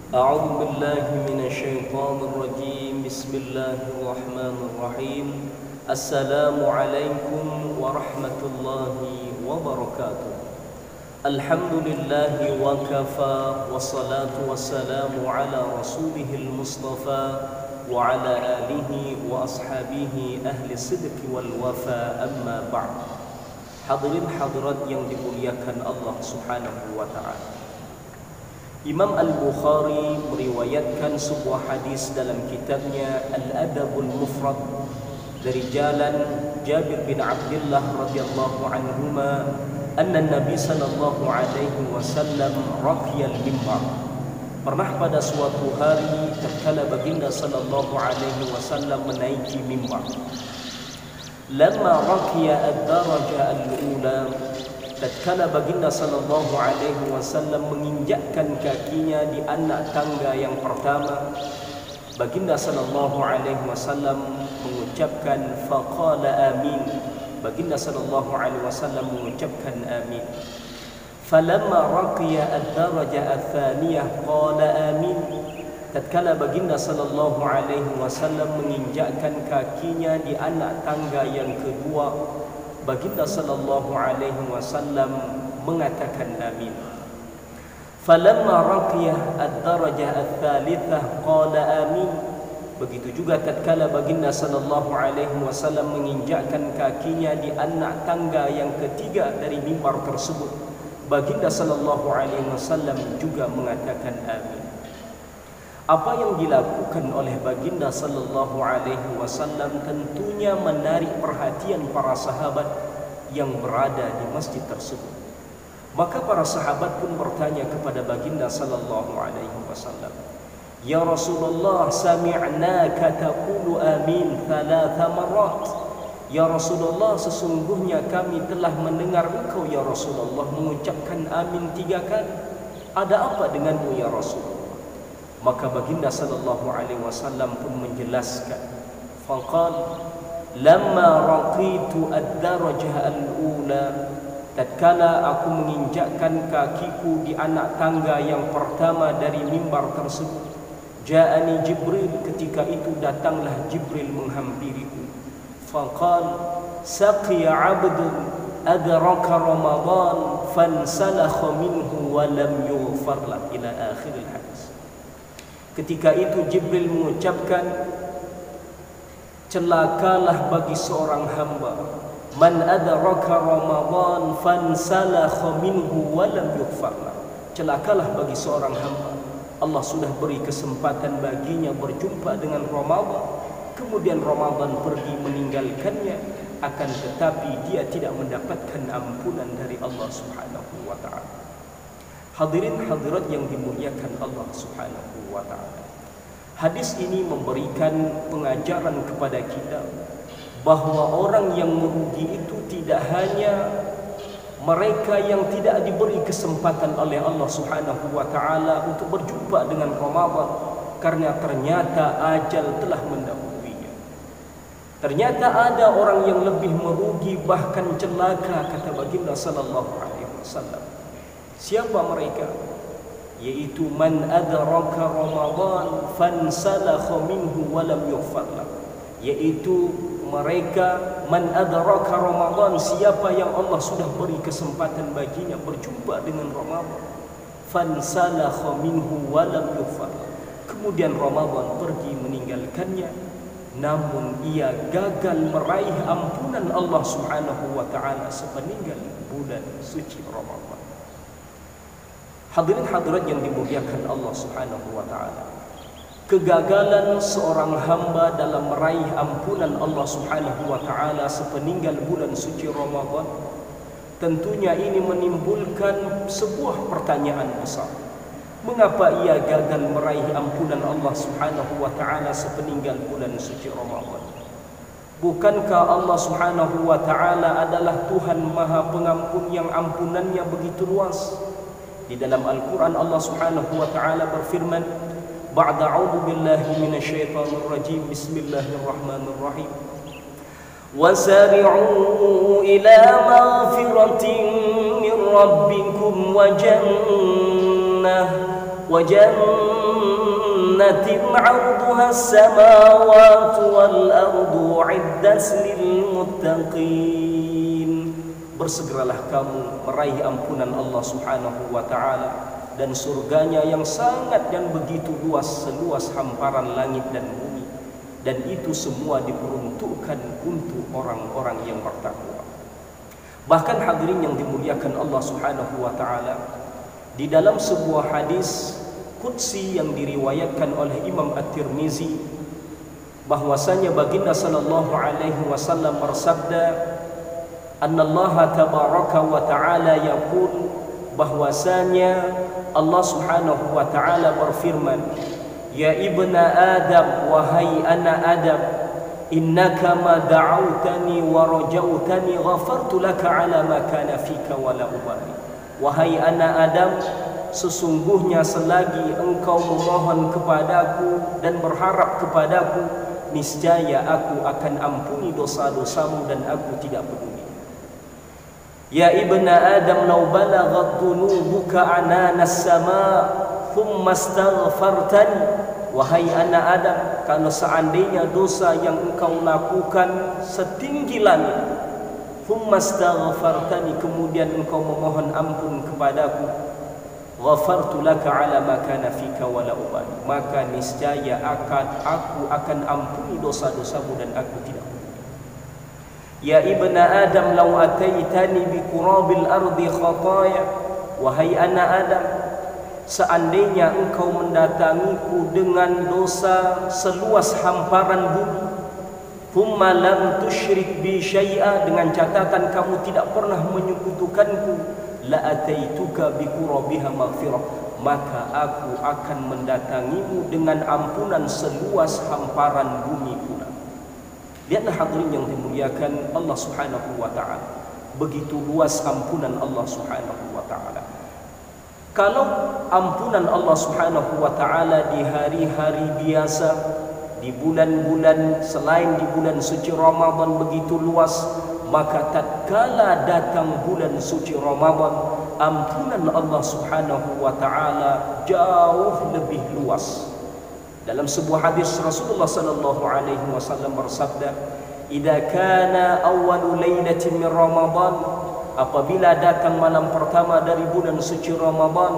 أعوذ بالله من الشيطان الرجيم بسم الله الرحمن الرحيم السلام عليكم ورحمة الله وبركاته الحمد لله وكفى والصلاة والسلام على رسوله المصطفى وعلى آله وأصحابه أهل الصدق والوفاء أما بعد. Hadirin hadirat yang dimuliakan Allah Subhanahu wa taala. Imam Al-Bukhari meriwayatkan sebuah hadis dalam kitabnya Al-Adabul Mufrad dari jalan Jabir bin Abdullah radhiyallahu anhuma anna Nabi sallallahu alaihi wasallam raqiyal mimbar. Pernah pada suatu hari tatkala baginda sallallahu alaihi wasallam menaiki mimbar. Lamma raqiya ad-daraja al-ula, tatkala baginda sallallahu alaihi wasallam menginjakkan kakinya di anak tangga yang pertama, baginda sallallahu alaihi wasallam mengucapkan faqala amin. Baginda sallallahu alaihi wasallam mengucapkan amin. Falamma raqiya ad-daraja ats-tsaniyah qala amin. Tatkala baginda sallallahu alaihi wasallam menginjakkan kakinya di anak tangga yang kedua, baginda sallallahu alaihi wasallam mengatakan amin. Falamma raqiya ad-darajah ats-tsalitsah qala amin. Begitu juga tatkala baginda sallallahu alaihi wasallam menginjakkan kakinya di anak tangga yang ketiga dari mimbar tersebut, baginda sallallahu alaihi wasallam juga mengatakan amin. Apa yang dilakukan oleh baginda sallallahu alaihi wasallam tentunya menarik perhatian para sahabat yang berada di masjid tersebut. Maka para sahabat pun bertanya kepada baginda sallallahu alaihi wasallam, "Ya Rasulullah, sami'naka taqulu amin 3 marrat." Ya Rasulullah, sesungguhnya kami telah mendengar engkau ya Rasulullah mengucapkan amin 3 kali. Ada apa denganmu ya Rasulullah? Maka baginda sallallahu alaihi wasallam pun menjelaskan, faqal lamma raqitu ad-darajah al-ula, tatkala aku menginjakkan kakiku di anak tangga yang pertama dari mimbar tersebut, ja'ani Jibril, ketika itu datanglah Jibril menghampiriku. Faqal saqiya 'abdun adraka Ramadan fansalakha minhu wa lam yughfar lahu ila akhir al-hadis. Ketika itu Jibril mengucapkan, celakalah bagi seorang hamba, man adraka Ramadan fansalakha minhu wa lam yughfar lahu. Celakalah bagi seorang hamba, Allah sudah beri kesempatan baginya berjumpa dengan Ramadan, kemudian Ramadan pergi meninggalkannya, akan tetapi dia tidak mendapatkan ampunan dari Allah Subhanahu wa taala. Hadirin hadirat yang dimuliakan Allah Subhanahu wa taala. Hadis ini memberikan pengajaran kepada kita bahwa orang yang merugi itu tidak hanya mereka yang tidak diberi kesempatan oleh Allah Subhanahu wa taala untuk berjumpa dengan Ramadan karena ternyata ajal telah mendahulunya. Ternyata ada orang yang lebih merugi, bahkan celaka, kata baginda sallallahu alaihi wasallam. Siapa mereka? Yaitu man adraka Ramadan fansalakha minhu wa lam yughfar lahu. Yaitu mereka man adraka Ramadan, siapa yang Allah sudah beri kesempatan baginya berjumpa dengan Ramadan, fansalakha minhu wa lam yughfar lahu, kemudian Ramadan pergi meninggalkannya, namun ia gagal meraih ampunan Allah Subhanahu wa taala sepeninggal bulan suci Ramadan. Hadirin hadirat yang dimuliakan Allah Subhanahu wa taala. Kegagalan seorang hamba dalam meraih ampunan Allah Subhanahu wa taala sepeninggal bulan suci Ramadan, tentunya ini menimbulkan sebuah pertanyaan besar. Mengapa ia gagal meraih ampunan Allah Subhanahu wa taala sepeninggal bulan suci Ramadan? Bukankah Allah Subhanahu wa taala adalah Tuhan Maha Pengampun yang ampunannya begitu luas? Di dalam Al-Quran Allah Subhanahu wa ta'ala berfirman, ba'da a'udhu billahi minasyaitanir rajim, bismillahirrahmanirrahim, wasari'u ila maghfiratin min rabbikum wa jannah jannatin 'arduha as-samawati wal ardu 'iddat lil muttaqin. Bersegeralah kamu meraih ampunan Allah Subhanahu wa taala dan surganya yang sangat dan begitu luas, seluas hamparan langit dan bumi, dan itu semua diperuntukkan untuk orang-orang yang bertakwa. Bahkan hadirin yang dimuliakan Allah Subhanahu wa taala, di dalam sebuah hadis qudsi yang diriwayatkan oleh Imam At-Tirmizi, bahwasanya baginda sallallahu alaihi wasallam bersabda, "Annallaha tabaraka wa ta'ala yaqul", bahwasanya Allah Subhanahu wa taala berfirman, "Ya ibna Adam, wahai anak Adam, innaka ma da'awtani wa rajautani ghafartu laka ala ma kana fika wa la ubali." Wahai anak Adam, sesungguhnya selagi engkau memohon kepadaku dan berharap kepadaku, niscaya aku akan ampuni dosa-dosamu dan aku tidak peduli. Ya ibna Adam, law balaghat dhunubuka ananas sama thumma astaghfartani. Wahai anak Adam, kalau seandainya dosa yang engkau lakukan setinggi langit, thumma astaghfartani, kemudian engkau memohon ampun kepadaku, ghafartu laka ala ma kana fika wa la ubali, maka niscaya aku akan ampuni dosa-dosamu dan aku tidak peduli. Ya ibna Adam, law ataitani bi qurabil ardi khataya. Wahai anak Adam, seandainya engkau mendatangiku dengan dosa seluas hamparan bumi, thumma lam tusyrik bi syai'a, dengan catatan kamu tidak pernah menyekutukanku, la ataituka bi qurabiha maghfirah, maka aku akan mendatangimu dengan ampunan seluas hamparan bumi pula. Lihatlah hadirin yang dimuliakan Allah Subhanahu wa taala, begitu luas ampunan Allah Subhanahu wa taala. Kalau ampunan Allah Subhanahu wa taala di hari-hari biasa, di bulan-bulan selain di bulan suci Ramadan begitu luas, maka tatkala datang bulan suci Ramadan, ampunan Allah Subhanahu wa taala jauh lebih luas. Dalam sebuah hadis Rasulullah sallallahu alaihi wasallam bersabda, "Idza kana awwalu lailatin min Ramadan", apabila datang malam pertama dari bulan suci Ramadan,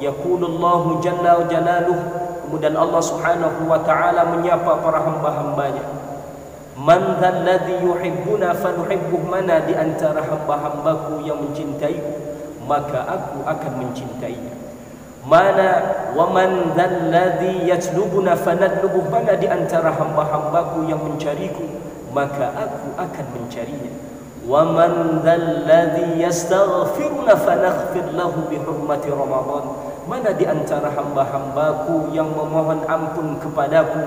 yaqulullahu jalla wa jalaluh, kemudian Allah Subhanahu wa taala menyapa para hamba-hambanya, "Man dzalladzi yuhibbuna fanuhibbuh", mana di antara hamba-hambaku yang mencintaiku, maka aku akan mencintainya. Mana wa man dzalladzi yatlubuna fanatlubuh, mana di antara hamba-hambaku yang mencariku, maka aku akan mencarinya. Wa man dzalladzi yastaghfiruna fanaghfir lahu bi hurmati Ramadan, mana di antara hamba-hambaku yang memohon ampun kepadaku,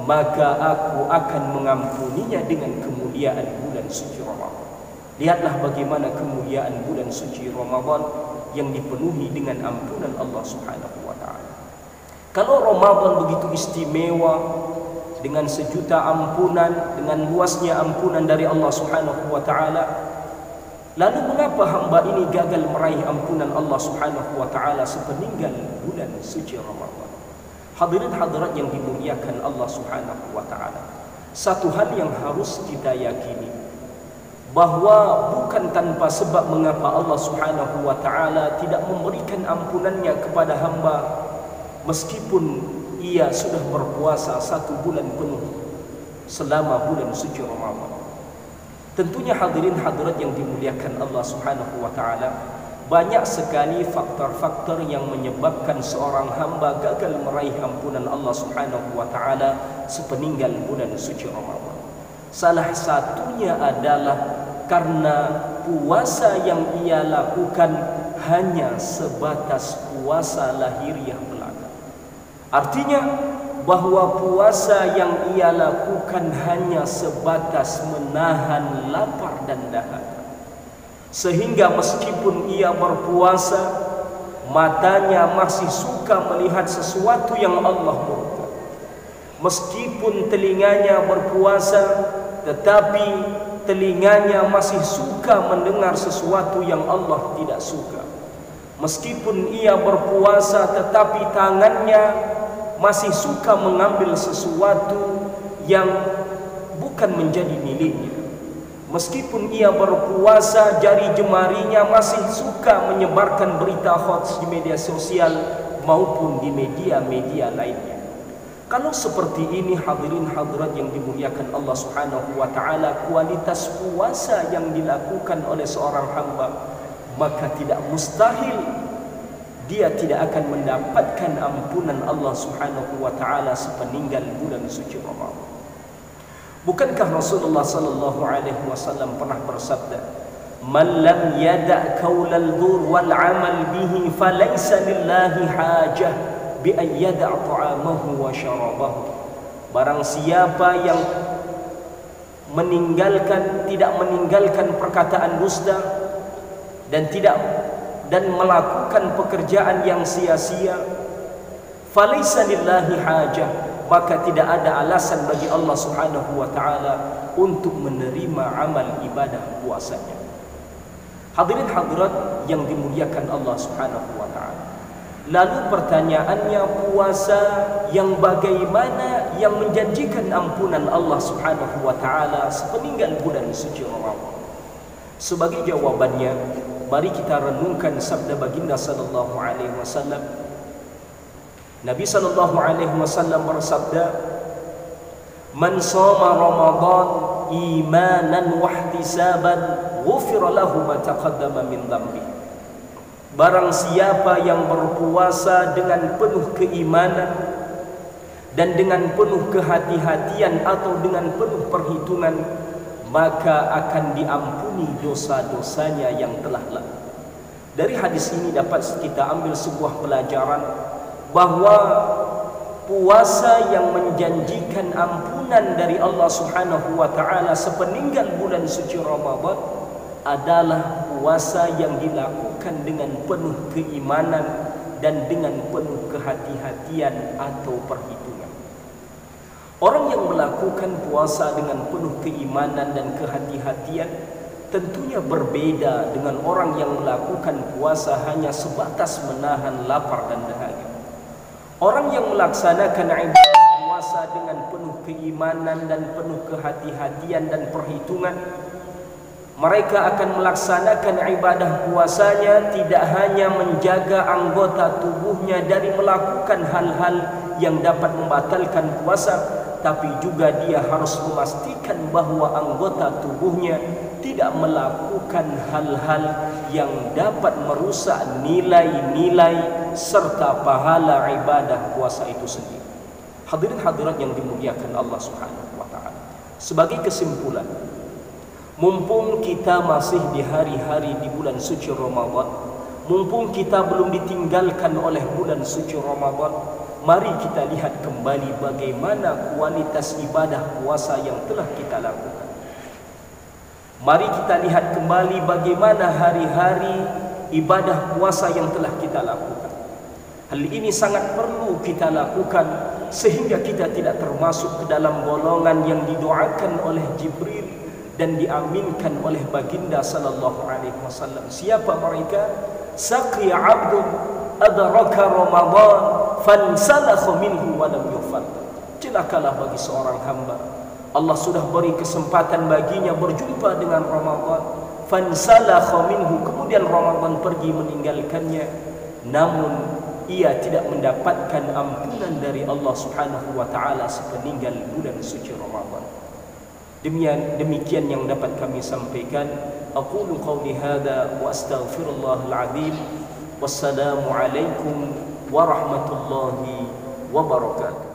maka aku akan mengampuninya dengan kemuliaan bulan suci Ramadan. Lihatlah bagaimana kemuliaan bulan suci Ramadan yang dipenuhi dengan ampunan Allah Subhanahu wa taala. Kalau Ramadan begitu istimewa, dengan sejuta ampunan, dengan luasnya ampunan dari Allah Subhanahu wa taala, lalu mengapa hamba ini gagal meraih ampunan Allah Subhanahu wa taala sepeninggal bulan suci Ramadan? Hadirin hadirat yang dimuliakan Allah Subhanahu wa taala, satu hal yang harus kita yakini, bahwa bukan tanpa sebab mengapa Allah Subhanahu wa taala tidak memberikan ampunannya kepada hamba meskipun ia sudah berpuasa 1 bulan penuh selama bulan suci Ramadan. Tentunya hadirin hadirat yang dimuliakan Allah Subhanahu wa taala, banyak sekali faktor-faktor yang menyebabkan seorang hamba gagal meraih ampunan Allah Subhanahu wa taala sepeninggal bulan suci Ramadan. Salah satunya adalah karena puasa yang ia lakukan hanya sebatas puasa lahiriah belaka. Artinya bahwa puasa yang ia lakukan hanya sebatas menahan lapar dan dahaga, sehingga meskipun ia berpuasa, matanya masih suka melihat sesuatu yang Allah murka. Meskipun telinganya berpuasa, tetapi telinganya masih suka mendengar sesuatu yang Allah tidak suka. Meskipun ia berpuasa, tetapi tangannya masih suka mengambil sesuatu yang bukan menjadi miliknya. Meskipun ia berpuasa, jari jemarinya masih suka menyebarkan berita hoax di media sosial maupun di media-media lainnya. Kalau seperti ini, hadirin hadirat yang dimuliakan Allah Subhanahu wa taala, kualitas puasa yang dilakukan oleh seorang hamba, maka tidak mustahil dia tidak akan mendapatkan ampunan Allah Subhanahu wa taala sepeninggal bulan suci Ramadan. Bukankah Rasulullah sallallahu alaihi wasallam pernah bersabda, "Man lam yada' qaulal zur wal 'amal bihi falaysa lillahi hajah bi an yada' ta'amahu wa syarabahu." Barang siapa yang tidak meninggalkan perkataan dusta dan melakukan pekerjaan yang sia-sia, falaysa lillahi hajah, maka tidak ada alasan bagi Allah Subhanahu wa taala untuk menerima amal ibadah puasanya. Hadirin hadirat yang dimuliakan Allah Subhanahu wa taala. Lalu pertanyaannya, puasa yang bagaimana yang menjanjikan ampunan Allah Subhanahu wa taala sepeninggal bulan suci Ramadan? Sebagai jawabannya, mari kita renungkan sabda baginda sallallahu alaihi wasallam. Nabi sallallahu alaihi wasallam bersabda, "Man shoma Ramadan imanan wa ihtisaban, ghufira lahu ma taqaddama min dhanbi." Barang siapa yang berpuasa dengan penuh keimanan dan dengan penuh kehati-hatian atau dengan penuh perhitungan, maka akan diampuni dosa-dosanya yang telah lalu. Dari hadis ini dapat kita ambil sebuah pelajaran bahwa puasa yang menjanjikan ampunan dari Allah Subhanahu wa taala sepeninggal bulan suci Ramadan adalah puasa yang dilakukan dengan penuh keimanan dan dengan penuh kehati-hatian atau perhitungan. Orang yang melakukan puasa dengan penuh keimanan dan kehati-hatian tentunya berbeda dengan orang yang melakukan puasa hanya sebatas menahan lapar dan dahaga. Orang yang melaksanakan ibadah puasa dengan penuh keimanan dan penuh kehati-hatian dan perhitungan, mereka akan melaksanakan ibadah puasanya tidak hanya menjaga anggota tubuhnya dari melakukan hal-hal yang dapat membatalkan puasa, tapi juga dia harus memastikan bahwa anggota tubuhnya tidak melakukan hal-hal yang dapat merusak nilai-nilai serta pahala ibadah puasa itu sendiri. Hadirin hadirat yang dimuliakan Allah Subhanahu wa taala. Sebagai kesimpulan, mumpung kita masih di hari-hari di bulan suci Ramadan, mumpung kita belum ditinggalkan oleh bulan suci Ramadan, mari kita lihat kembali bagaimana kualitas ibadah puasa yang telah kita lakukan. Mari kita lihat kembali bagaimana hari-hari ibadah puasa yang telah kita lakukan. Hal ini sangat perlu kita lakukan sehingga kita tidak termasuk ke dalam golongan yang didoakan oleh Jibril dan diaminkan oleh baginda sallallahu alaihi wasallam. Siapa mereka? Saqiya 'abdun adraka Ramadan fansalakha minhu wa lam yufad. Celakalah bagi seorang hamba, Allah sudah beri kesempatan baginya berjumpa dengan Ramadan, fansalakha minhu, kemudian Ramadan pergi meninggalkannya, namun ia tidak mendapatkan ampunan dari Allah Subhanahu wa taala sepeninggal bulan suci Ramadan. Demikian yang dapat kami sampaikan. Aqulu qawli hadza wa astaghfirullahal azim. Wassalamu alaikum warahmatullahi wabarakatuh.